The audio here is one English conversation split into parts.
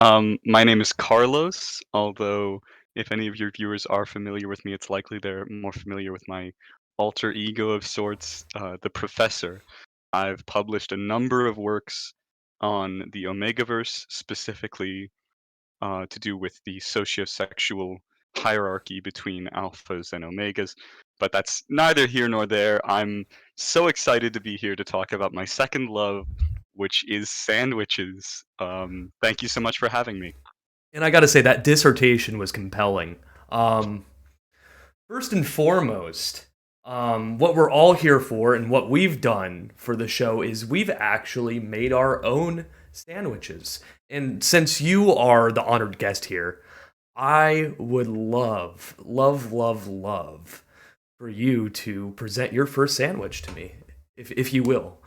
My name is Carlos, although if any of your viewers are familiar with me, it's likely they're more familiar with my alter ego of sorts, the Professor. I've published a number of works on the Omegaverse, specifically to do with the sociosexual hierarchy between alphas and omegas, but that's neither here nor there. I'm so excited to be here to talk about my second love, which is sandwiches. Thank you so much for having me. And I gotta say, that dissertation was compelling. Um, First and foremost, what we're all here for and what we've done for the show is we've actually made our own sandwiches. And since you are the honored guest here, I would love, love, love, love for you to present your first sandwich to me, if you will.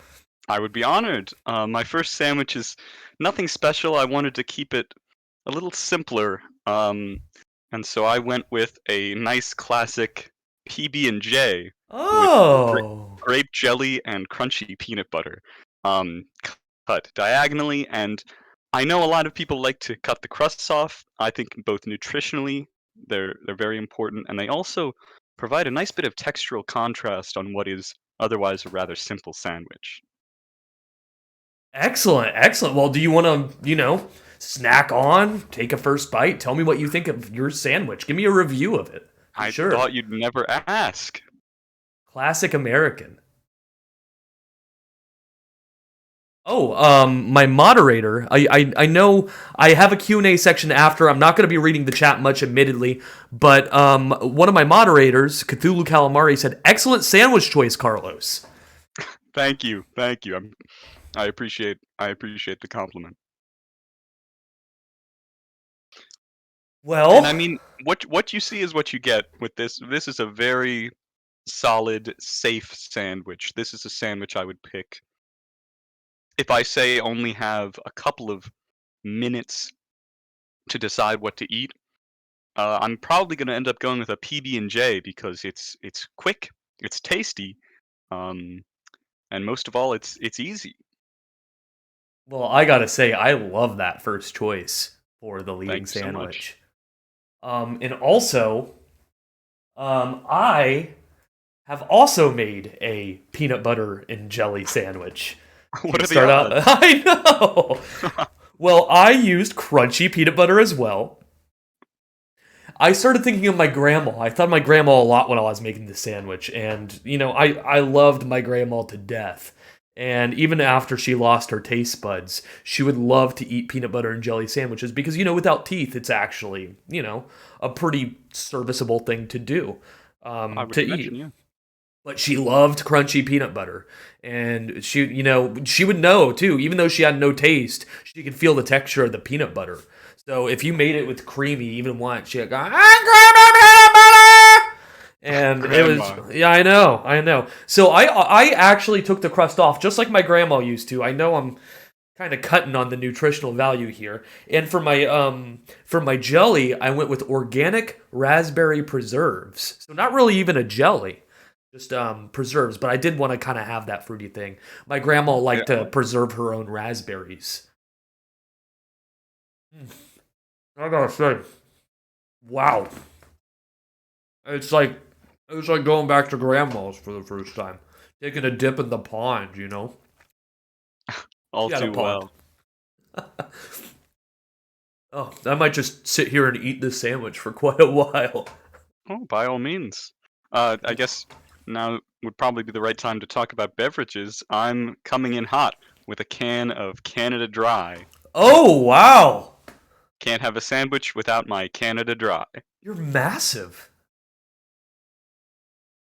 I would be honored. My first sandwich is nothing special. I wanted to keep it a little simpler, and so I went with a nice classic PB&J with Oh, grape jelly and crunchy peanut butter, um, cut diagonally. And I know a lot of people like to cut the crusts off. I think both nutritionally they're very important, and they also provide a nice bit of textural contrast on what is otherwise a rather simple sandwich. excellent, excellent. Well, do you want to, snack on, take a first bite? Tell me what you think of your sandwich. Give me a review of it. I'm I sure. thought you'd never ask. Classic American. Oh, my moderator. I know I have a Q&A section after. I'm not going to be reading the chat much, admittedly, but one of my moderators, Cthulhu Calamari, said, "Excellent sandwich choice, Carlos." Thank you, thank you. I appreciate the compliment. And Well, I mean, what you see is what you get with this. This is a very solid, safe sandwich. This is a sandwich I would pick if I say only have a couple of minutes to decide what to eat. I'm probably going to end up going with a PB&J because it's quick, it's tasty, um, and most of all, it's easy. well, I gotta say, I love that first choice for the leading Thank you so much. sandwich. And also, I have also made a peanut butter and jelly sandwich What to are the start out. odds? I know. Well, I used crunchy peanut butter as well. I started thinking of my grandma. I thought of my grandma a lot when I was making the sandwich, and I loved my grandma to death. And even after she lost her taste buds, she would love to eat peanut butter and jelly sandwiches because without teeth, it's actually a pretty serviceable thing to do I would to imagine, eat. yeah. But she loved crunchy peanut butter, and she would know too. Even though she had no taste, she could feel the texture of the peanut butter. So if you made it with creamy even once, she'd go, "I creamy peanut butter," and it was, Grandma. yeah, I know. So I actually took the crust off just like my grandma used to. I know I'm kind of cutting on the nutritional value here. And for my jelly, I went with organic raspberry preserves. So not really even a jelly, just preserves, but I did want to kind of have that fruity thing. My grandma Okay, liked to preserve her own raspberries. Mm, I gotta say, wow. It's like going back to grandma's for the first time. Taking a dip in the pond. all She had a too pond. well. Oh, I might just sit here and eat this sandwich for quite a while. Oh, by all means. I guess now would probably be the right time to talk about beverages. I'm coming in hot with a can of Canada Dry. Oh, wow. Can't have a sandwich without my Canada Dry. You're massive.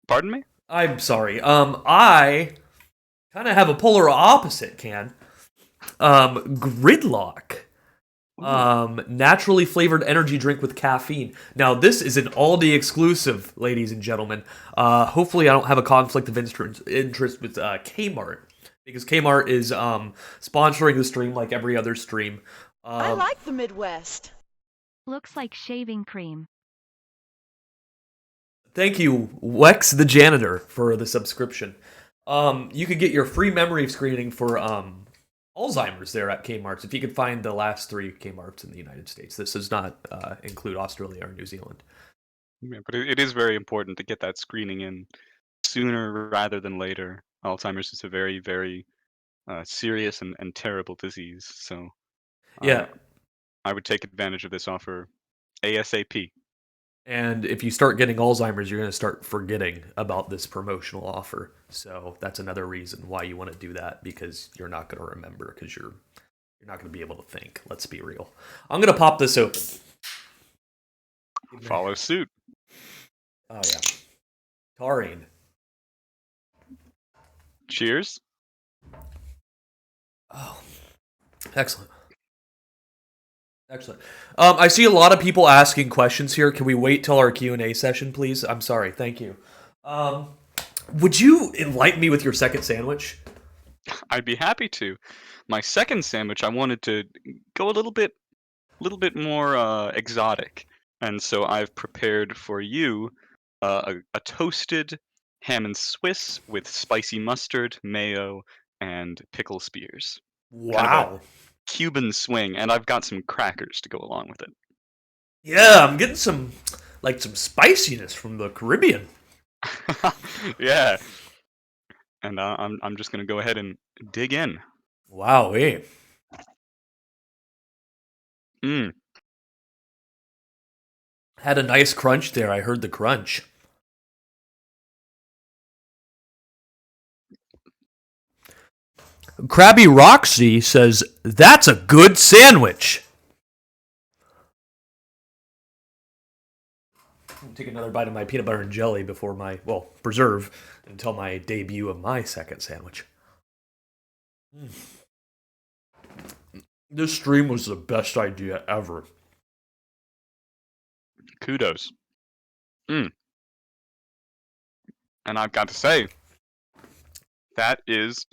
Pardon me? I'm sorry. I kind of have a polar opposite can. Gridlock. Ooh, Naturally flavored energy drink with caffeine. Now, this is an Aldi exclusive, ladies and gentlemen. Hopefully, I don't have a conflict of interest with Kmart because Kmart is sponsoring the stream like every other stream. I Um, like the Midwest. Looks like shaving cream. Thank you, Wex the janitor, for the subscription. You could get your free memory screening for Alzheimer's there at Kmart's. If you could find the last 3 Kmart's in the United States, this does not include Australia or New Zealand. Yeah, but it is very important to get that screening in sooner rather than later. Alzheimer's is a very, very serious and terrible disease. So Yeah, I would take advantage of this offer ASAP. and if you start getting Alzheimer's, you're going to start forgetting about this promotional offer. So that's another reason why you want to do that, because you're not going to remember, because you're not going to be able to think. Let's be real. I'm going to pop this open. Follow suit. Oh yeah, taurine. Cheers. Oh, excellent. Excellent. I see a lot of people asking questions here. Can we wait till our Q&A session, please? I'm sorry. Thank you. Would you enlighten me with your second sandwich? I'd be happy to. My second sandwich, I wanted to go a little bit more exotic, and so I've prepared for you a toasted ham and Swiss with spicy mustard, mayo, and pickle spears. Wow. Cuban swing, and I've got some crackers to go along with it. Yeah, I'm getting some spiciness from the Caribbean. Yeah. And I'm just gonna go ahead and dig in. Wow, eh? Mmm. Had a nice crunch there. I heard the crunch. Krabby Roxy says, "That's a good sandwich." I'll take another bite of my peanut butter and jelly before my, preserve until my debut of my second sandwich. This stream was the best idea ever. Kudos. And I've got to say, that is,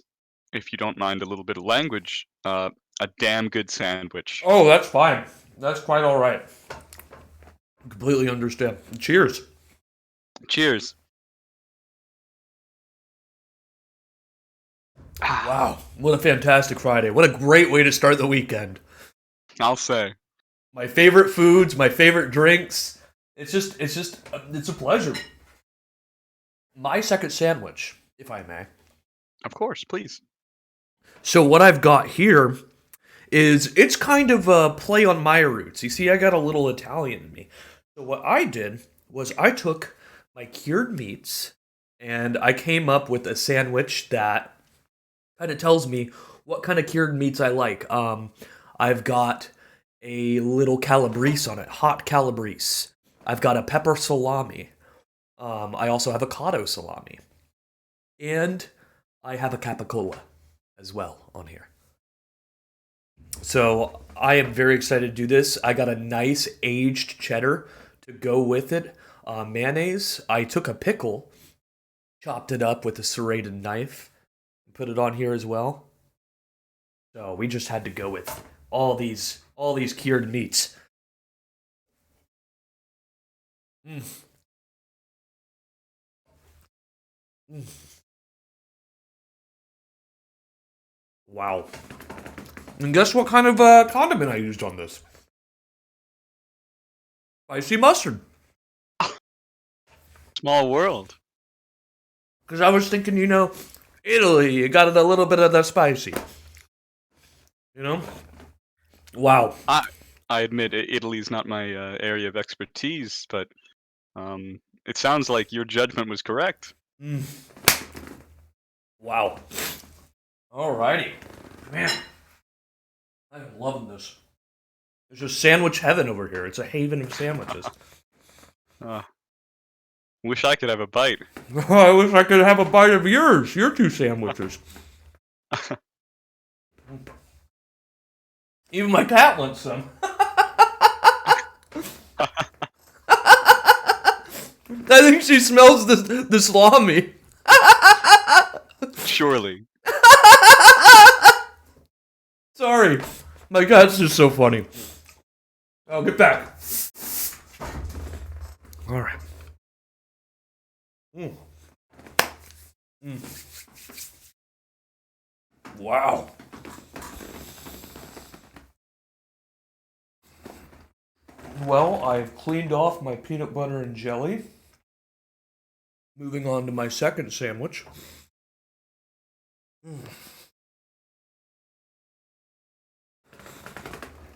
if you don't mind a little bit of language, a damn good sandwich. Oh, that's fine. That's quite all right. Completely understand. Cheers. Cheers. Wow, what a fantastic Friday. What a great way to start the weekend. I'll say. My favorite foods, my favorite drinks. It's a pleasure. My second sandwich, if I may. Of course, please. So what I've got here is, it's kind of a play on my roots. You see, I got a little Italian in me. So what I did was I took my cured meats and I came up with a sandwich that kind of tells me what kind of cured meats I like. I've got a little calabrese on it, hot calabrese. I've got a pepper salami. I also have avocado salami. And I have a capicola as well on here. So I am very excited to do this. I got a nice aged cheddar to go with it. Mayonnaise. I took a pickle, chopped it up with a serrated knife, and put it on here as well. So we just had to go with all these cured meats. Wow. And guess what kind of condiment I used on this? Spicy mustard. Small world. Because I was thinking, Italy, you got a little bit of the spicy. Wow. I admit Italy's not my area of expertise, but it sounds like your judgment was correct. Wow. Alrighty. Man, I'm loving this. It's just sandwich heaven over here. It's a haven of sandwiches. Wish I could have a bite. I wish I could have a bite of your 2 sandwiches. Even my cat wants some. I think she smells the salami. Surely. Sorry. My cat's just so funny. Oh, get back. All right. Wow. Well, I've cleaned off my peanut butter and jelly. Moving on to my second sandwich.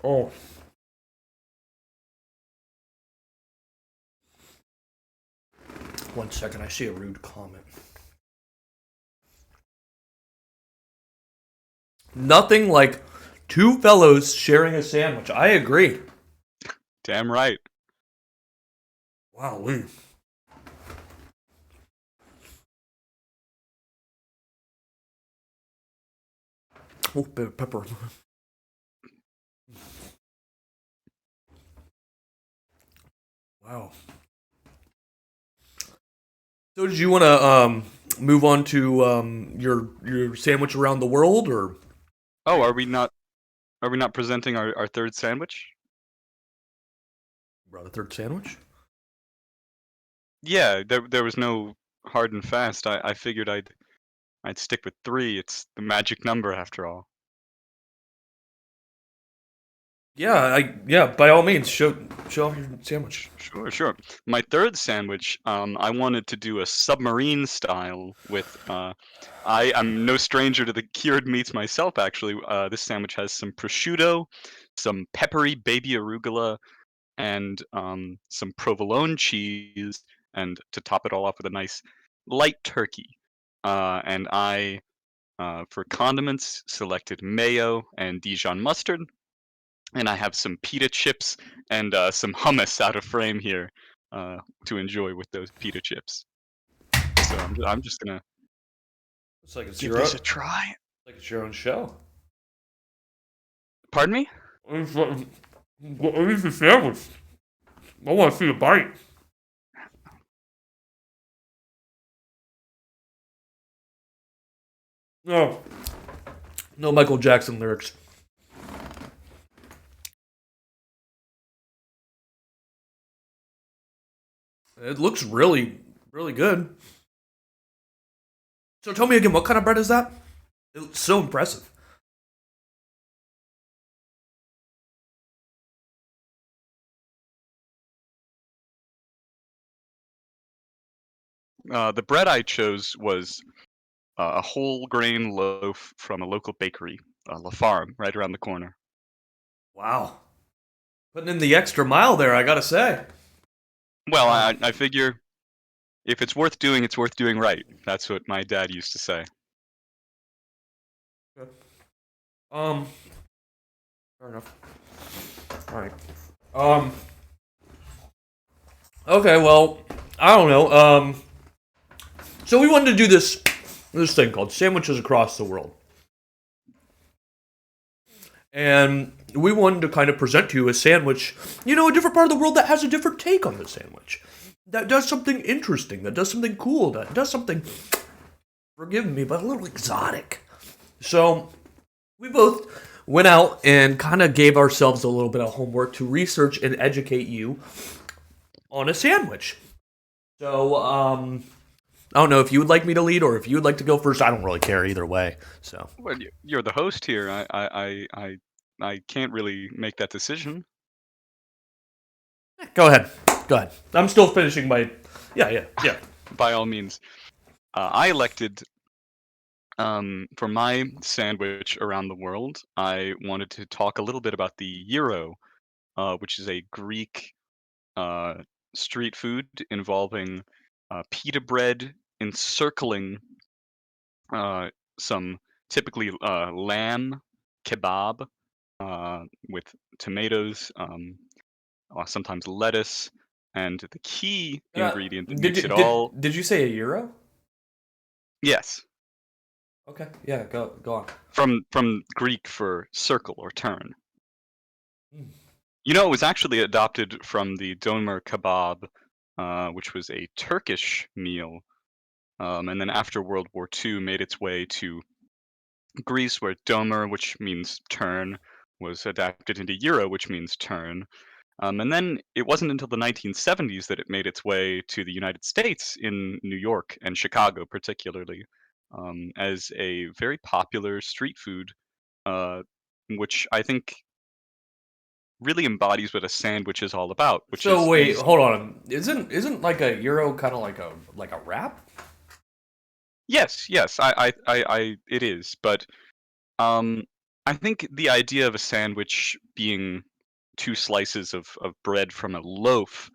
Oh. One second, I see a rude comment. Nothing like two fellows sharing a sandwich. I agree. Damn right. Wow. Oh, bit of pepper. Wow. So, did you want to move on to your sandwich around the world, or Oh, are we not presenting our third sandwich? brought a third sandwich? Yeah, there was no hard and fast. I figured I'd stick with 3. It's the magic number after all. Yeah, by all means, show off your sandwich. Sure, sure. My third sandwich, I wanted to do a submarine style with. I'm no stranger to the cured meats myself. Actually, this sandwich has some prosciutto, some peppery baby arugula, and some provolone cheese, and to top it all off with a nice light turkey. And for condiments, selected mayo and Dijon mustard, and I have some pita chips and some hummus out of frame here to enjoy with those pita chips. So I'm just gonna It's like it's give your this own, a try. like it's your own show. Pardon me? What is the sandwich? I want to see a bite. No, no Michael Jackson lyrics. It looks really, really good. So tell me again, what kind of bread is that? It's so impressive. The bread I chose was a whole grain loaf from a local bakery, La Farm, right around the corner. Wow. Putting in the extra mile there, I gotta say. Well, Wow. I figure if it's worth doing, it's worth doing right. That's what my dad used to say. Okay. Um, fair enough. Alright. Um, okay, well, I don't know. So we wanted to do this thing called Sandwiches Across the World. And we wanted to kind of present to you a sandwich, a different part of the world that has a different take on the sandwich. That does something interesting, that does something cool, that does something, forgive me, but a little exotic. So we both went out and kind of gave ourselves a little bit of homework to research and educate you on a sandwich. So, I don't know if you would like me to lead or if you would like to go first. I don't really care either way. So, Well, you're the host here. I can't really make that decision. go ahead. Go ahead. I'm still finishing my. Yeah. By all means, I elected for my sandwich around the world. I wanted to talk a little bit about the gyro, which is a Greek uh, street food involving pita bread encircling uh, some typically lamb kebab with tomatoes, sometimes lettuce, and the key ingredient that Did makes you it all. did you say a euro? Yes, Okay. Yeah. Go on. from Greek for circle or turn. Mm. It was actually adopted from the doner kebab, which was a Turkish meal, and then after World War II made its way to Greece, where domer, which means turn, was adapted into euro, which means turn. And then it wasn't until the 1970s that it made its way to the United States in New York and Chicago, particularly, as a very popular street food, uh, which I think really embodies what a sandwich is all about, which So is wait, these. hold on. Isn't like a gyro kind of like a wrap? Yes, yes, it is, but um, I think the idea of a sandwich being two slices of bread from a loaf,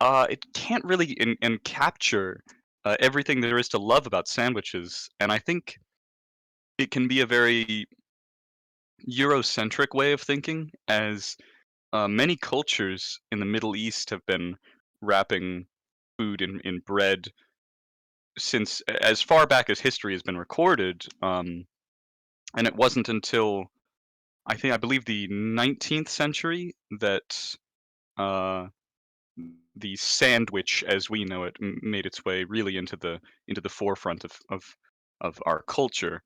it can't really capture everything there is to love about sandwiches, and I think it can be a very Eurocentric way of thinking, as many cultures in the Middle East have been wrapping food in bread since as far back as history has been recorded. And it wasn't until I believe the 19th century that uh, the sandwich, as we know it, made its way really into the forefront of our culture.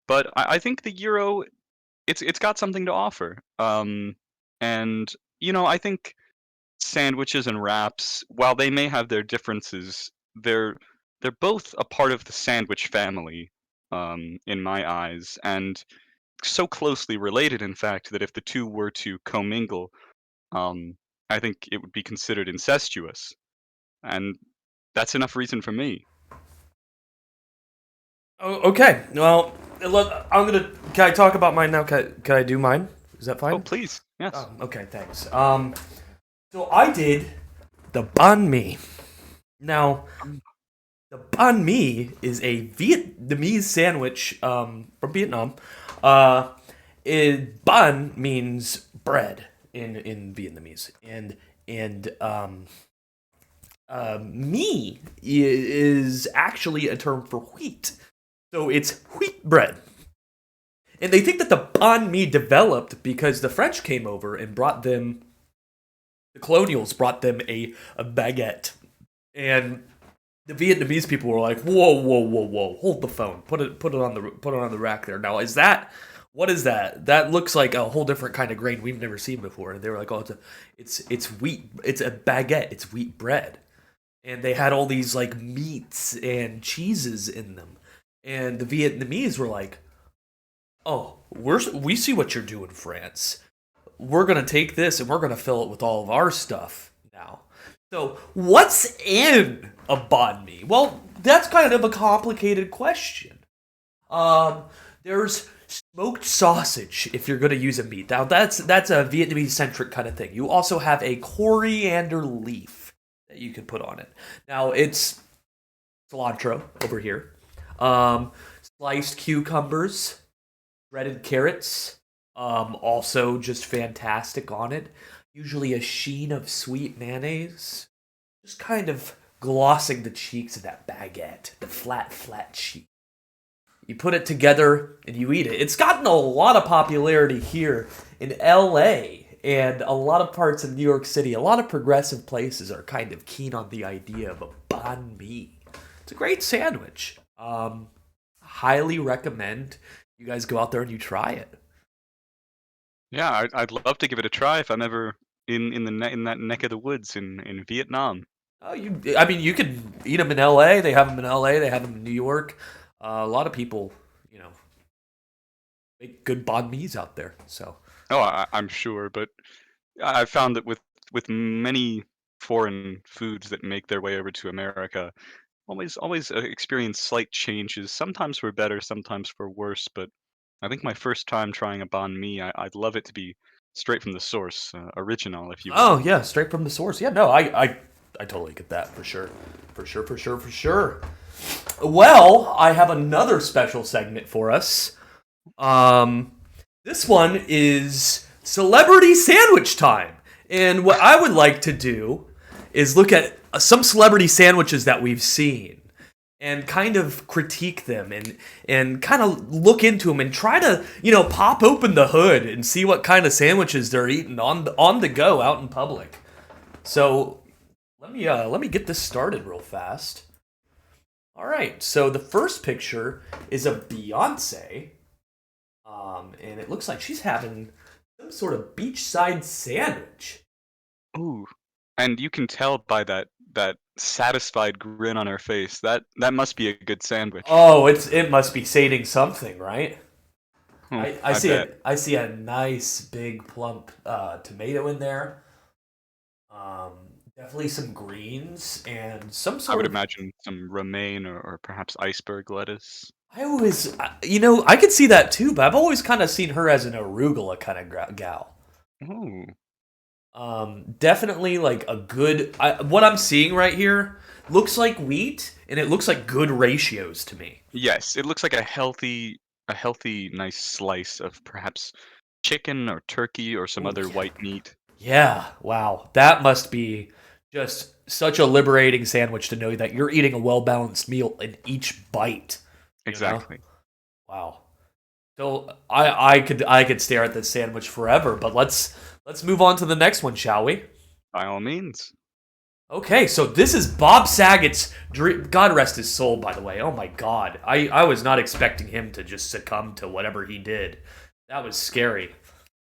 But I think the euro, it's got something to offer. And I think sandwiches and wraps, while they may have their differences, they're both a part of the sandwich family, in my eyes, and so closely related, in fact, that if the two were to commingle, um, I think it would be considered incestuous, and that's enough reason for me. Oh, okay. Well, look, Can I talk about mine now? Can I do mine? Is that fine? Oh, please, yes. Oh, okay, thanks. So I did the banh mi. Now, the banh mi is a Vietnamese sandwich from Vietnam. Banh means bread in Vietnamese, and mi is actually a term for wheat. So it's wheat bread. And they think that the banh mi developed because the French came over and the colonials brought them a baguette. And the Vietnamese people were like, whoa, whoa, whoa, whoa, hold the phone, put it on the rack there. Now, what is that? That looks like a whole different kind of grain we've never seen before. And they were like, oh, it's wheat, it's a baguette, it's wheat bread. And they had all these like meats and cheeses in them. And the Vietnamese were like, oh, we see what you're doing, France. We're gonna take this and we're gonna fill it with all of our stuff now. So, what's in a banh mi? Well, that's kind of a complicated question. There's smoked sausage if you're gonna use a meat. Now, that's a Vietnamese centric kind of thing. You also have a coriander leaf that you can put on it. Now, it's cilantro over here. Sliced cucumbers, shredded carrots, also just fantastic on it. Usually a sheen of sweet mayonnaise, just kind of glossing the cheeks of that baguette, the flat cheek. You put it together and you eat it. It's gotten a lot of popularity here in LA and a lot of parts of New York City. A lot of progressive places are kind of keen on the idea of a banh mi. It's a great sandwich. Highly recommend you guys go out there and you try it. Yeah, I'd love to give it a try if I'm ever in that neck of the woods in Vietnam. Oh, you can eat them in LA. They have them in LA. They have them in New York. A lot of people, make good banh mi's out there. So. Oh, I'm sure, but I've found that with many foreign foods that make their way over to America, always experience slight changes, sometimes for better, sometimes for worse, but I think my first time trying a banh mi, I'd love it to be straight from the source, original, if you will. Oh yeah, straight from the source. Yeah, no, I totally get that for sure. For sure. Well, I have another special segment for us. This one is celebrity sandwich time. And what I would like to do is look at some celebrity sandwiches that we've seen and kind of critique them and kind of look into them and try to, pop open the hood and see what kind of sandwiches they're eating on the go out in public. So let me get this started real fast. All right, so the first picture is of Beyonce, and it looks like she's having some sort of beachside sandwich. Ooh, and you can tell by that satisfied grin on her face that must be a good sandwich. Oh, it must be saying something, right? Oh, I I see bet. I see a nice big plump tomato in there. Definitely some greens and some I sort would of. imagine some romaine or perhaps iceberg lettuce. I could see that too, but I've always kind of seen her as an arugula kind of gal. Oh, Definitely like a good. What I'm seeing right here looks like wheat, and it looks like good ratios to me. yes. It looks like a healthy, nice slice of perhaps chicken or turkey or some Oh other yeah, white meat. yeah. Wow, that must be just such a liberating sandwich to know that you're eating a well balanced meal in each bite. You know? Exactly. Wow. So I could stare at this sandwich forever, but let's move on to the next one, shall we? By all means. Okay, so this is Bob Saget's dream. God rest his soul, by the way. Oh my God, I was not expecting him to just succumb to whatever he did. That was scary.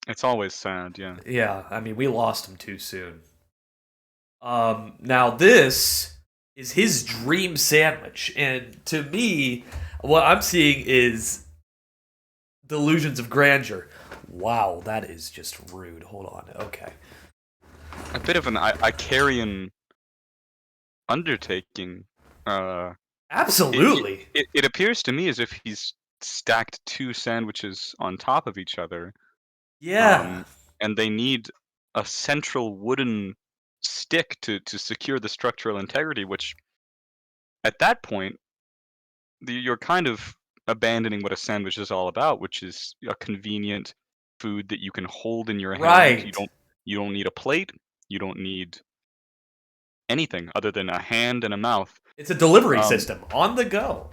It's always sad, yeah. Yeah, I mean we lost him too soon. Now this is his dream sandwich, and to me, what I'm seeing is delusions of grandeur. Wow, that is just rude. Hold on. Okay. A bit of an Icarian undertaking. Uh, Absolutely. it appears to me as if he's stacked two sandwiches on top of each other, Yeah. um, and they need a central wooden stick to secure the structural integrity, which at that point, you're kind of abandoning what a sandwich is all about, which is a convenient food that you can hold in your hand. Right. You don't need a plate. You don't need anything other than a hand and a mouth. It's a delivery Um, system on the go.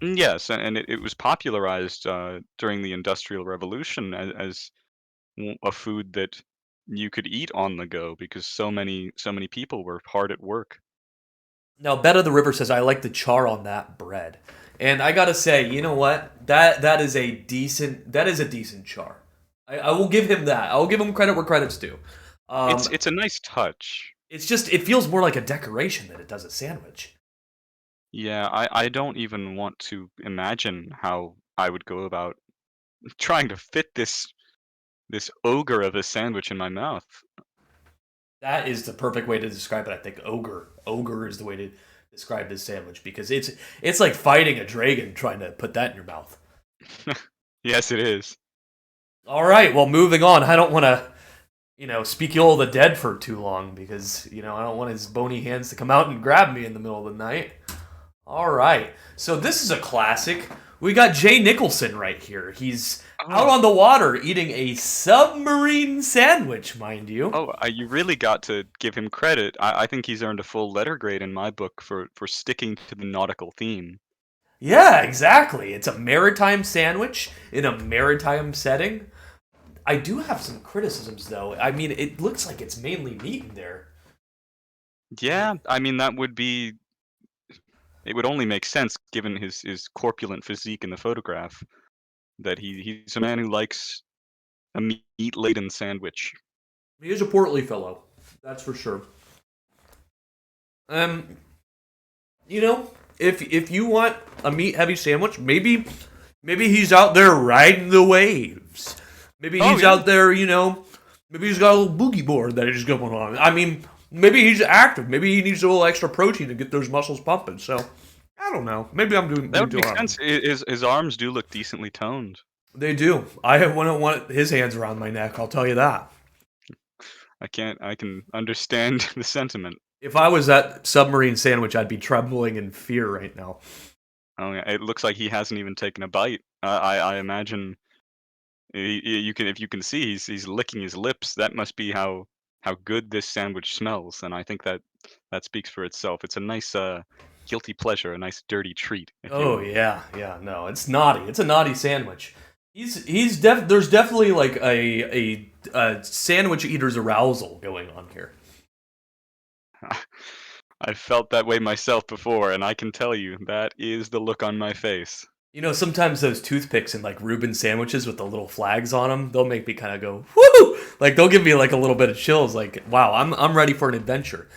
yes, and it was popularized during the Industrial Revolution as a food that you could eat on the go because so many people were hard at work. Now, Bet of the River says I like the char on that bread, and I gotta say, you know what? That is a decent char. I will give him that. I will give him credit where credit's due. Um, It's a nice touch. it's just it feels more like a decoration than it does a sandwich. Yeah, I don't even want to imagine how I would go about trying to fit this ogre of a sandwich in my mouth. That is the perfect way to describe it. I think ogre. Ogre is the way to describe this sandwich because it's like fighting a dragon trying to put that in your mouth. Yes, it is. All right, well, moving on. I don't want to, speak ill of the dead for too long because I don't want his bony hands to come out and grab me in the middle of the night. All right, so this is a classic. We got Jay Nicholson right here. He's out Oh, on the water eating a submarine sandwich, mind you. you really got to give him credit. I think he's earned a full letter grade in my book for sticking to the nautical theme. Yeah, exactly. It's a maritime sandwich in a maritime setting. I do have some criticisms though. I mean, it looks like it's mainly meat in there. Yeah, I mean it would only make sense given his corpulent physique in the photograph that he's a man who likes a meat laden sandwich. He is a portly fellow, that's for sure. Um, you know, if you want a meat heavy sandwich, maybe he's out there riding the waves. Maybe Oh he's yeah. out there, maybe he's got a little boogie board that he's going on. I mean, maybe he's active. Maybe he needs a little extra protein to get those muscles pumping. So, I don't know. Maybe I'm doing That would doing make wrong. sense. His arms do look decently toned. They do. I wouldn't want his hands around my neck. I'll tell you that. I can understand the sentiment. If I was that submarine sandwich, I'd be trembling in fear right now. Oh yeah, it looks like he hasn't even taken a bite. I imagine you can if you can see he's licking his lips. That must be how good this sandwich smells, and I think that speaks for itself. It's a nice guilty pleasure, a nice dirty treat, if you Oh will. yeah, yeah. No, it's naughty. It's a naughty sandwich. There's definitely like a sandwich eater's arousal going on here. I've felt that way myself before, and I can tell you that is the look on my face. Sometimes those toothpicks and like Reuben sandwiches with the little flags on them, they'll make me kind of go whoo! Like they'll give me like a little bit of chills. Like wow, I'm ready for an adventure.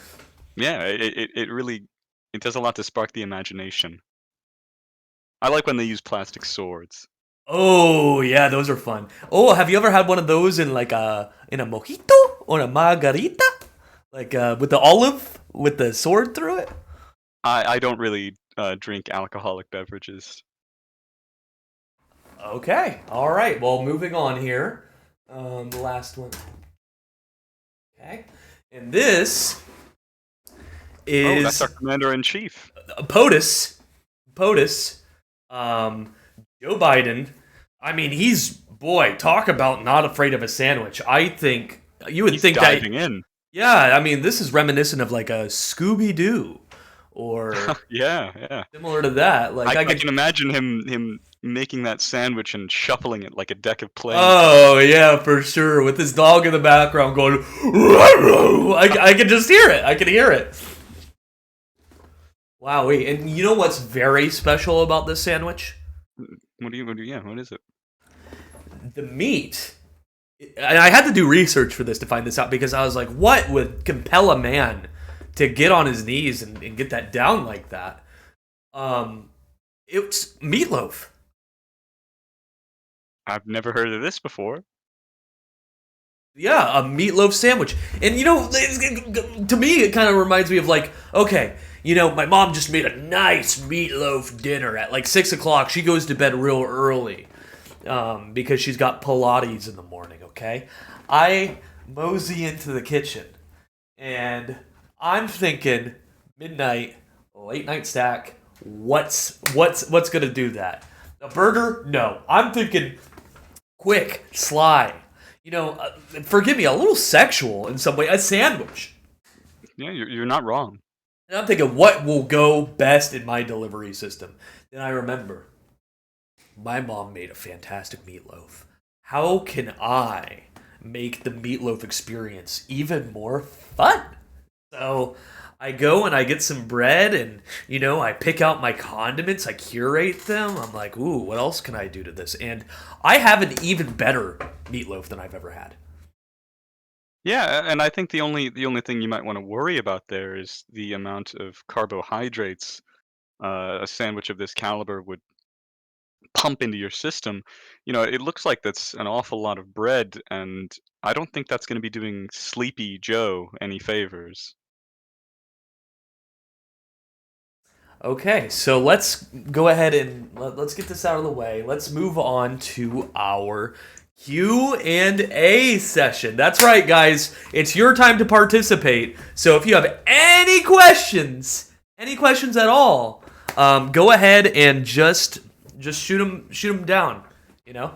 Yeah, it really it does a lot to spark the imagination. I like when they use plastic swords. Oh yeah, those are fun. Oh, have you ever had one of those in like a mojito or a margarita? Like with the olive with the sword through it? I don't really drink alcoholic beverages. Okay. All right. Well, moving on here. The last one. Okay. And this Oh, that's our is commander in chief. POTUS. POTUS. Um, Joe Biden. I mean, he's boy. Talk about not afraid of a sandwich. I think you would He's think that. diving in. Yeah. I mean, this is reminiscent of like a Scooby Doo, or Yeah, yeah. similar to that. Like I I could. can imagine him making that sandwich and shuffling it like a deck of playing Oh yeah, for sure. With his dog in the background going, I can just hear it. I can hear it. Wow, wait, and you know what's very special about this sandwich? Yeah, what is it? The meat. And I had to do research for this to find this out because I was like, what would compel a man to get on his knees and get that down like that? It's meatloaf. I've never heard of this before. Yeah, a meatloaf sandwich. And you know, to me, it kind of reminds me of like, okay, you know, my mom just made a nice meatloaf dinner at like 6 o'clock. She goes to bed real early because she's got Pilates in the morning, okay? I mosey into the kitchen and I'm thinking midnight, late night stack. What's gonna do that? A burger? No. I'm thinking quick, sly. You know, forgive me, a little sexual in some way. A sandwich. Yeah, you're not wrong. And I'm thinking, what will go best in my delivery system? Then I remember, my mom made a fantastic meatloaf. How can I make the meatloaf experience even more fun? So I go and I get some bread and, you know, I pick out my condiments, I curate them. I'm like, ooh, what else can I do to this? And I have an even better meatloaf than I've ever had. Yeah, and I think the only thing you might want to worry about there is the amount of carbohydrates a sandwich of this caliber would pump into your system. You know, it looks like that's an awful lot of bread, and I don't think that's going to be doing Sleepy Joe any favors. Okay, so let's go ahead and let's get this out of the way. Let's move on to our Q&A session. That's right, guys. It's your time to participate. So if you have any questions at all, go ahead and just shoot them down. You know.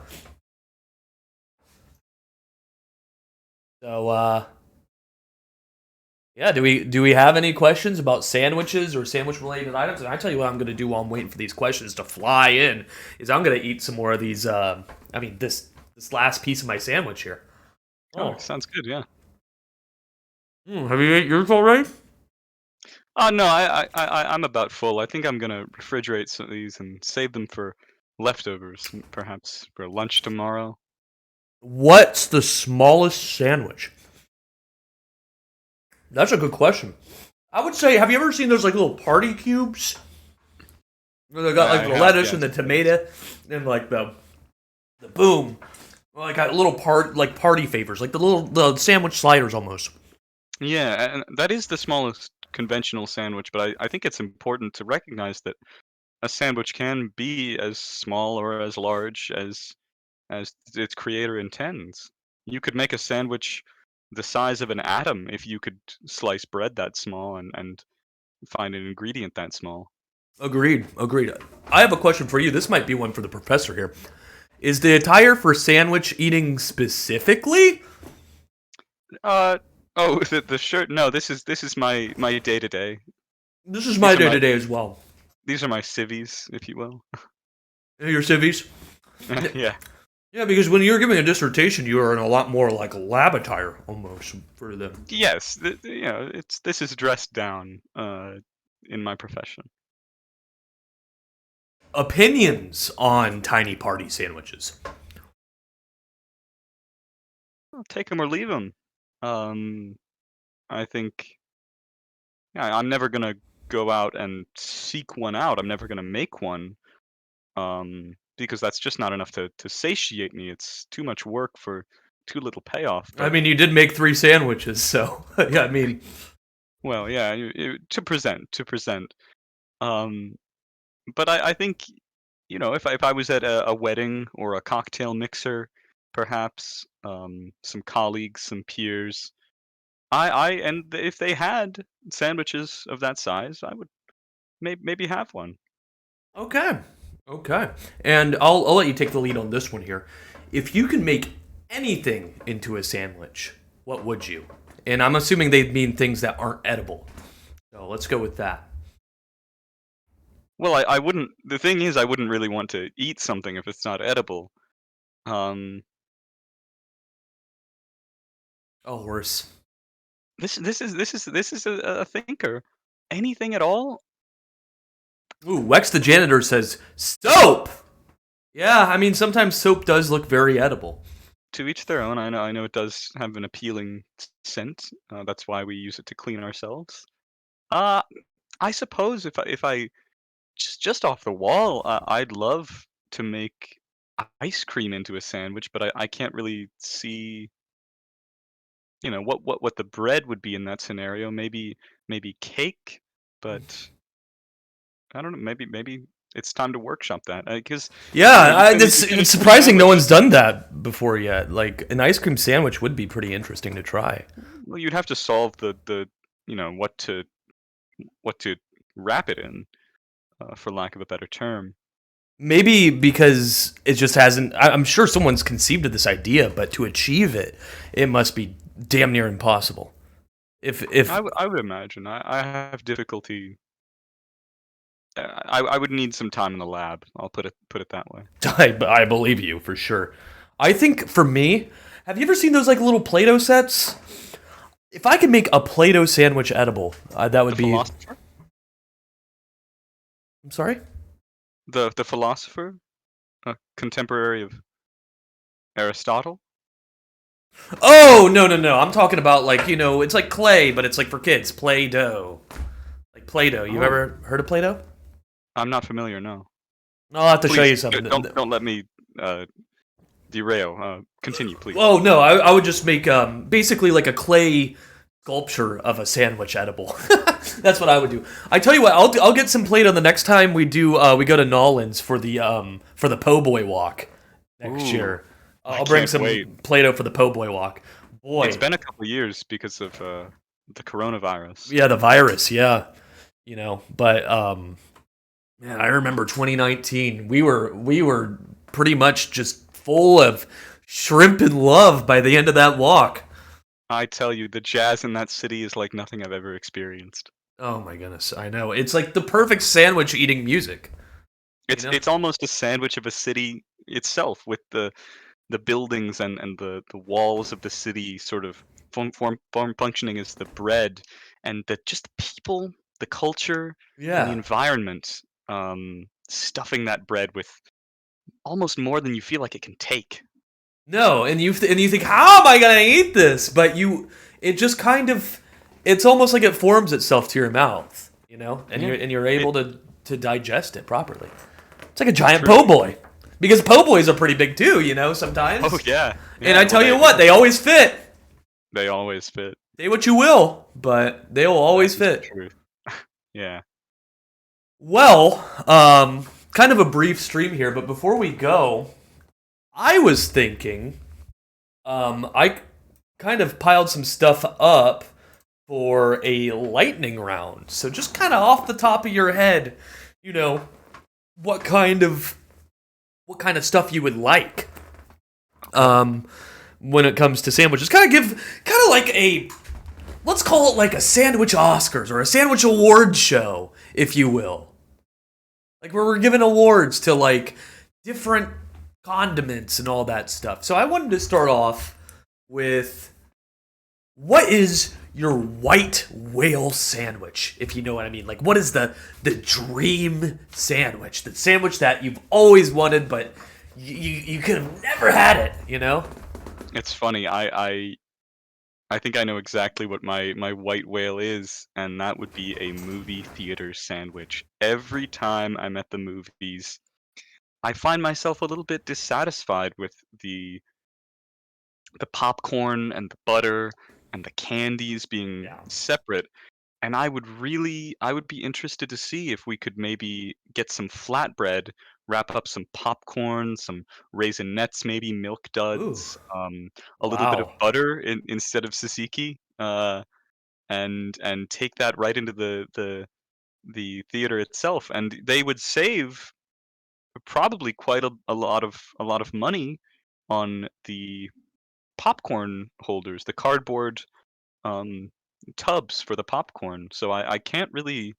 So yeah, do we have any questions about sandwiches or sandwich related items? And I tell you what I'm gonna do while I'm waiting for these questions to fly in is I'm gonna eat some more of these. This last piece of my sandwich here. Oh, sounds good. Yeah. Have you ate yours already? Oh no, I'm about full. I think I'm gonna refrigerate some of these and save them for leftovers, perhaps for lunch tomorrow. What's the smallest sandwich? That's a good question. I would say, have you ever seen those like little party cubes? Where they got like I the have, lettuce yes. and the tomato and like the boom, like a little party favors, like the sandwich sliders almost. Yeah, and that is the smallest conventional sandwich, but I think it's important to recognize that a sandwich can be as small or as large as its creator intends. You could make a sandwich the size of an atom if you could slice bread that small and find an ingredient that small. Agreed. I have a question for you. This might be one for the professor here. Is the attire for sandwich eating specifically? Uh oh, the shirt. No, this is my day to day. This is my These are day my to day as well. these are my civvies, if you will. Your civvies. Yeah. Yeah, because when you're giving a dissertation, you are in a lot more like lab attire almost for them. Yes, you know, this is dressed down in my profession. Opinions on tiny party sandwiches. Well, take them or leave them. Um, I think yeah, I'm never gonna go out and seek one out. I'm never gonna make one. Um, because that's just not enough to satiate me. It's too much work for too little payoff. I But mean, you did make 3 sandwiches, so yeah, I mean, well, yeah, to present. Um, but I think, if I was at a wedding or a cocktail mixer, perhaps some colleagues, some peers, if they had sandwiches of that size, I would maybe have one. okay. Okay. And I'll let you take the lead on this one here. If you can make anything into a sandwich, what would you? And I'm assuming they mean things that aren't edible. So let's go with that. Well, I wouldn't. The thing is, I wouldn't really want to eat something if it's not edible. Um, A horse. this is a thinker. Anything at all? Ooh, Wex the janitor says soap. Yeah, I mean sometimes soap does look very edible. To each their own. I know it does have an appealing scent. That's why we use it to clean ourselves. Uh, I suppose if I just off the wall, I'd love to make ice cream into a sandwich, but I can't really see, what the bread would be in that scenario. Maybe cake, but I don't know. Maybe it's time to workshop that because Yeah, you it's finish the surprising no sandwich. one's done that before yet. Like an ice cream sandwich would be pretty interesting to try. Well, you'd have to solve the what to wrap it in, for lack of a better term. Maybe because it just hasn't. I'm sure someone's conceived of this idea, but to achieve it, it must be damn near impossible. If I would imagine. I have difficulty. I would need some time in the lab. I'll put it that way. I believe you for sure. I think for me, have you ever seen those like little Play-Doh sets? If I could make a Play-Doh sandwich edible, that would The be. philosopher, I'm sorry. the philosopher, a contemporary of Aristotle. Oh no! I'm talking about like it's like clay, but it's like for kids. Play-Doh, like Play-Doh. You Oh, ever heard of Play-Doh? I'm not familiar. No, I'll have to show please you something. don't let me uh, derail. Continue, please. Oh no, I would just make basically like a clay sculpture of a sandwich edible. That's what I would do. I tell you what, I'll get some Play-Doh the next time we go to Nolans for the Po' Boy walk next Ooh, year. I I'll bring can't some wait. Play-Doh for the Po' Boy walk. It's Boy, been a couple years because of the coronavirus. yeah, the virus, yeah, but man, I remember 2019. We were pretty much just full of shrimp and love by the end of that walk. I tell you, the jazz in that city is like nothing I've ever experienced. Oh my goodness, I know. It's like the perfect sandwich eating music, you know? It's almost a sandwich of a city itself, with the buildings and the walls of the city sort of functioning as the bread, and just the people, the culture, and the Yeah. environment, stuffing that bread with almost more than you feel like it can take. No, and you think, how am I gonna eat this? But it just kind of, it's almost like it forms itself to your mouth, and Yeah, you're it able to digest it properly. It's like a giant po' truly. boy, because po' boys are pretty big too, Oh sometimes. yeah, And yeah. I Well, tell you what, they always fit. they always fit. Say what you will, but they'll That always is the fit. truth. Yeah. Well, kind of a brief stream here, but before we go, I was thinking, I kind of piled some stuff up for a lightning round. So just kind of off the top of your head, you know, what kind of stuff you would like, when it comes to sandwiches. Kind of like let's call it like a sandwich Oscars or a sandwich award show, if you will. Like where we're giving awards to like different condiments and all that stuff. So I wanted to start off with, what is your white whale sandwich, if you know what I mean? Like what is the dream sandwich? The sandwich that you've always wanted but you could have never had it? It's funny. I think I know exactly what my white whale is, and that would be a movie theater sandwich. Every time I'm at the movies, I find myself a little bit dissatisfied with the popcorn and the butter and the candies being Yeah. separate. And I would be interested to see if we could maybe get some flatbread, wrap up some popcorn, some Raisinets, maybe Milk Ooh. Duds, a little bit of Wow. butter instead of tzatziki, and take that right into the theater itself, and they would save probably quite a lot of money on the popcorn holders, the cardboard um, tubs for the popcorn. So I can't really.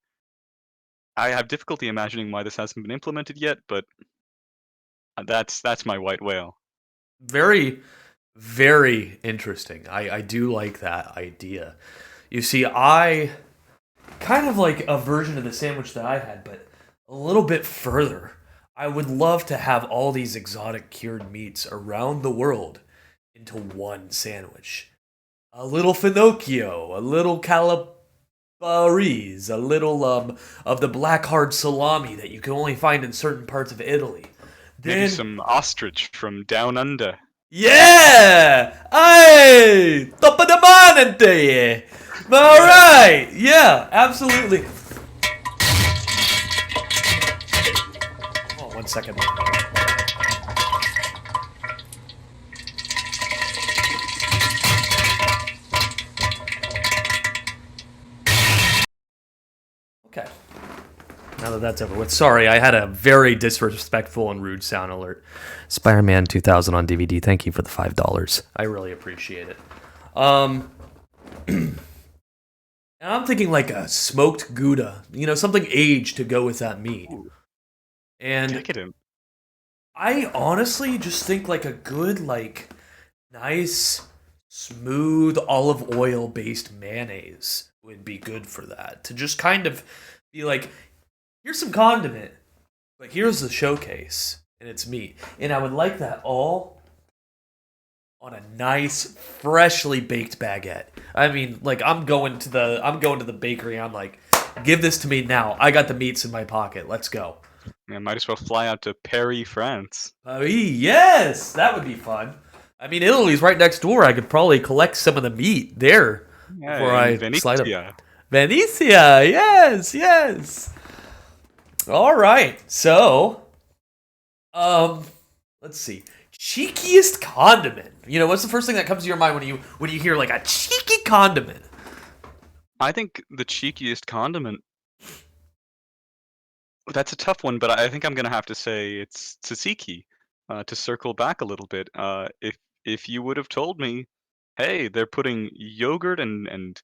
I have difficulty imagining why this hasn't been implemented yet, but that's my white whale. Very, very interesting. I do like that idea. You see, I kind of like a version of the sandwich that I had, but a little bit further. I would love to have all these exotic cured meats around the world into one sandwich. A little finocchio, a little calabrese, a little of the black hard salami that you can only find in certain parts of Italy. Maybe Then some ostrich from down under. yeah! Hey! Top of the morning to you! Alright! Yeah, absolutely. Oh, 1 second. Okay. Now that that's over with. Sorry, I had a very disrespectful and rude sound alert. Spider-Man 2000 on DVD. Thank you for the $5. I really appreciate it. And I'm thinking like a smoked Gouda, something aged to go with that meat. And Decadent. I honestly just think like a good, like, nice, smooth olive oil based mayonnaise would be good for that. To just kind of be like, here's some condiment, but here's the showcase, and it's meat. And I would like that all on a nice, freshly baked baguette. I mean, like I'm going to the bakery. I'm like, give this to me now. I got the meats in my pocket. Let's go. Yeah, might as well fly out to Paris, France. Oh, yes, that would be fun. I mean, Italy's right next door. I could probably collect some of the meat there before I slide up. Venezia. Venetia, yes, yes. All right, so, let's see. Cheekiest condiment. What's the first thing that comes to your mind when you hear like a cheeky condiment? I think the cheekiest condiment. That's a tough one, but I think I'm gonna have to say it's tzatziki. To circle back a little bit, if you would have told me, hey, they're putting yogurt and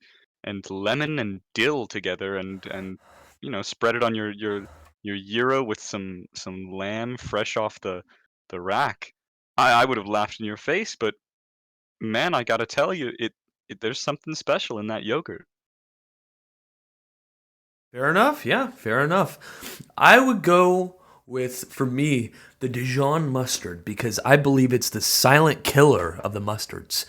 lemon and dill together and spread it on your gyro with some lamb fresh off the rack, I would have laughed in your face. But man, I gotta tell you, it there's something special in that yogurt. Fair enough. Yeah, fair enough. I would go with, for me, the Dijon mustard because I believe it's the silent killer of the mustards.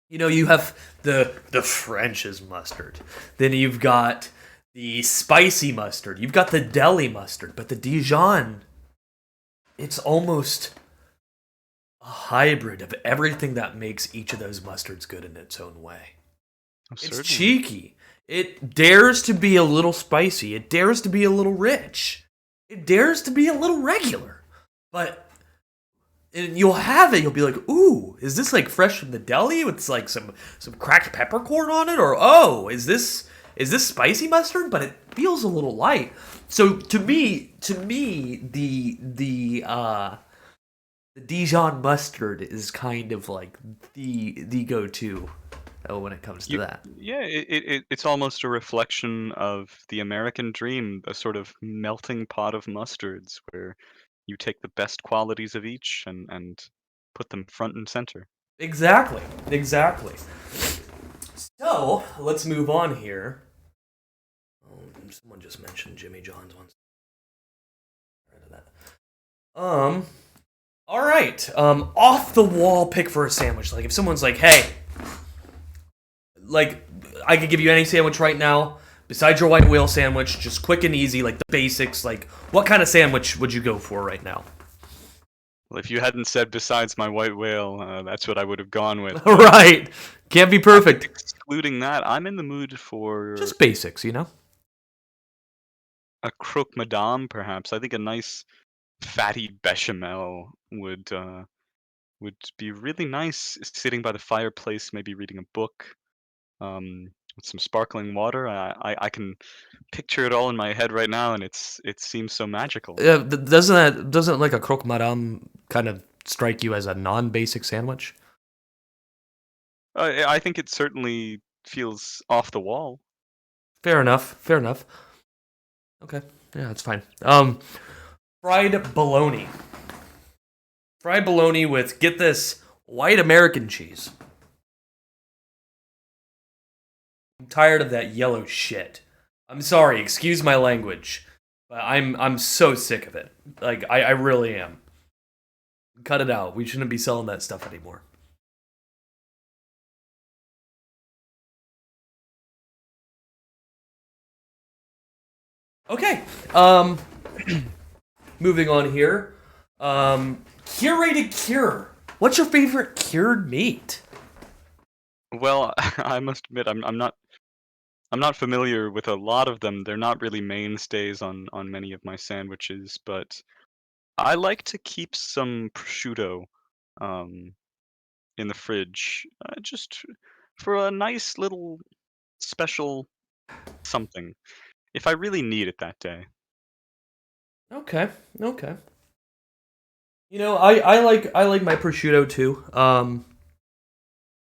You have the French's mustard. Then you've got the spicy mustard. You've got the deli mustard. But the Dijon, it's almost a hybrid of everything that makes each of those mustards good in its own way. Oh, It's certainly. cheeky. It dares to be a little spicy. It dares to be a little rich. It dares to be a little regular. But and you'll have it. You'll be like, "Ooh, is this like fresh from the deli with like some cracked peppercorn on it?" Or, "Oh, is this spicy mustard?" But it feels a little light. So to me, the Dijon mustard is kind of like the go-to when it comes to that. Yeah, it's almost a reflection of the American dream, a sort of melting pot of mustards where you take the best qualities of each and put them front and center. Exactly. So let's move on here. Oh, someone just mentioned Jimmy John's once. Right of that. All right. Off the wall pick for a sandwich. Like if someone's like, "Hey, like I could give you any sandwich right now besides your white whale sandwich, just quick and easy, like the basics. Like what kind of sandwich would you go for right now?" Well, if you hadn't said besides my white whale, that's what I would have gone with. But Right. Can't be I think perfect. excluding that, I'm in the mood for Just basics, you know? a croque madame, perhaps. I think a nice fatty bechamel would be really nice sitting by the fireplace, maybe reading a book, with some sparkling water. I can picture it all in my head right now, and it seems so magical. Doesn't like a croque madame kind of strike you as a non-basic sandwich? I think it certainly feels off the wall. Fair enough. Fair enough. Okay. Yeah, that's fine. Fried bologna. Fried bologna with, get this, white American cheese. I'm tired of that yellow shit. I'm sorry, excuse my language. But I'm so sick of it. Like I really am. Cut it out. We shouldn't be selling that stuff anymore. Okay. Moving on here. Curated cure. What's your favorite cured meat? Well, I must admit, I'm not familiar with a lot of them. They're not really mainstays on many of my sandwiches, but I like to keep some prosciutto um, in the fridge, just for a nice little special something, if I really need it that day. Okay. Okay. You know, I like my prosciutto too.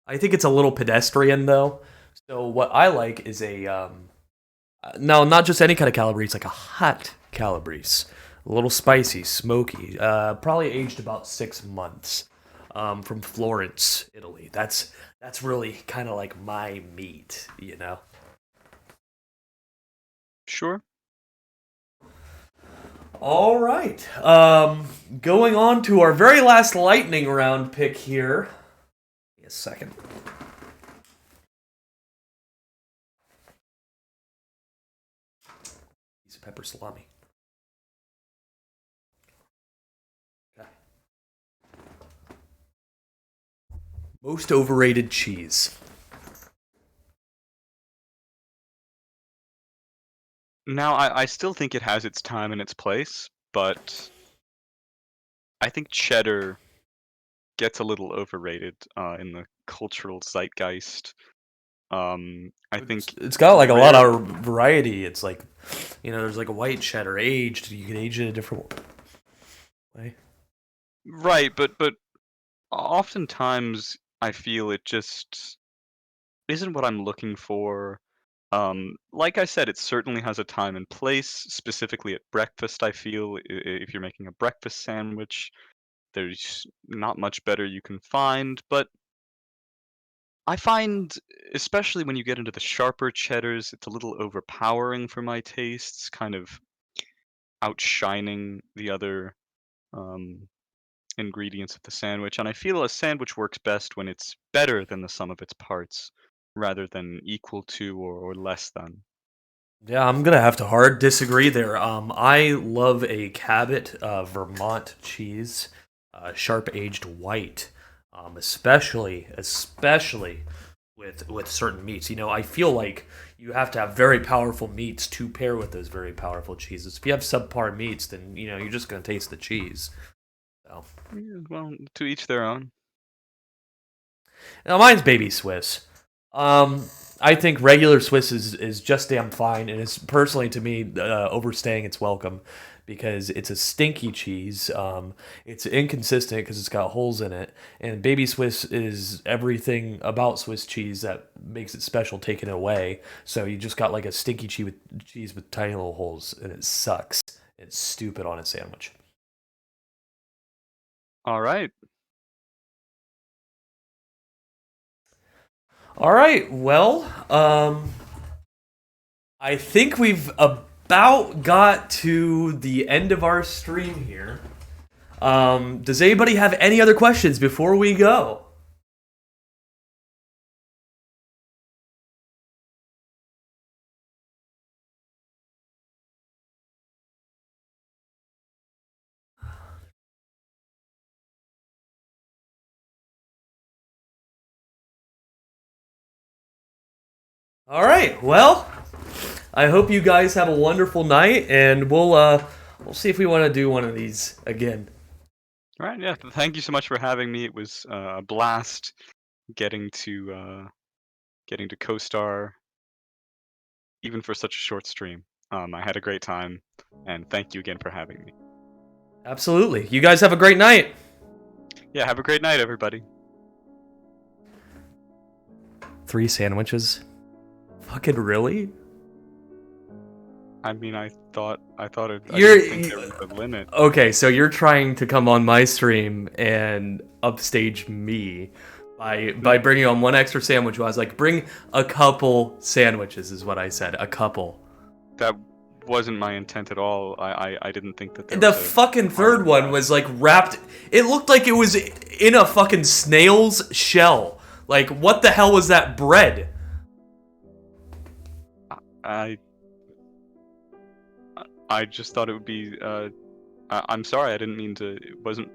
I think it's a little pedestrian though. So what I like is a no, not just any kind of calabrese, like a hot calabrese, a little spicy, smoky. Probably aged about 6 months. From Florence, Italy. That's really kind of like my meat, you know. Sure. All right. Going on to our very last lightning round pick here. Give me a second. Piece of pepper salami. Okay. Most overrated cheese. Now, I still think it has its time and its place, but I think cheddar gets a little overrated in the cultural zeitgeist. I think It's got like a lot rare, of variety. It's like, there's like a white cheddar aged. You can age it a different way. right, but oftentimes I feel it just isn't what I'm looking for. Like I said, it certainly has a time and place, specifically at breakfast. I feel if you're making a breakfast sandwich, there's not much better you can find, but I find, especially when you get into the sharper cheddars, it's a little overpowering for my tastes, kind of outshining the other um, ingredients of the sandwich. And I feel a sandwich works best when it's better than the sum of its parts, rather than equal to or less than. Yeah, I'm gonna have to hard disagree there. I love a Cabot Vermont cheese, sharp aged white, especially with certain meats. You know, I feel like you have to have very powerful meats to pair with those very powerful cheeses. If you have subpar meats, then you're just gonna taste the cheese. So Yeah, well, to each their own. now mine's baby Swiss. I think regular Swiss is just damn fine, and it's personally to me overstaying its welcome because it's a stinky cheese. It's inconsistent because it's got holes in it, and baby Swiss is everything about Swiss cheese that makes it special taken away. So you just got like a stinky cheese with tiny little holes, and it sucks. It's stupid on a sandwich. All right. All right, well, I think we've about got to the end of our stream here. Does anybody have any other questions before we go? All right. Well, I hope you guys have a wonderful night, and we'll see if we want to do one of these again. All right, yeah. Thank you so much for having me. It was a blast getting to co-star, even for such a short stream. I had a great time, and thank you again for having me. Absolutely. You guys have a great night. Yeah, have a great night, everybody. 3 sandwiches? Fucking really? I mean, I thought I You're- didn't think there was a limit. Okay, so you're trying to come on my stream and upstage me by bringing on one extra sandwich. I was like, bring a couple sandwiches, is what I said. A couple. That wasn't my intent at all. I didn't think that there The was a fucking third requirement one for was like wrapped. It looked like it was in a fucking snail's shell. Like, what the hell was that bread? that. I just thought it would be. I'm sorry, I didn't mean to. It wasn't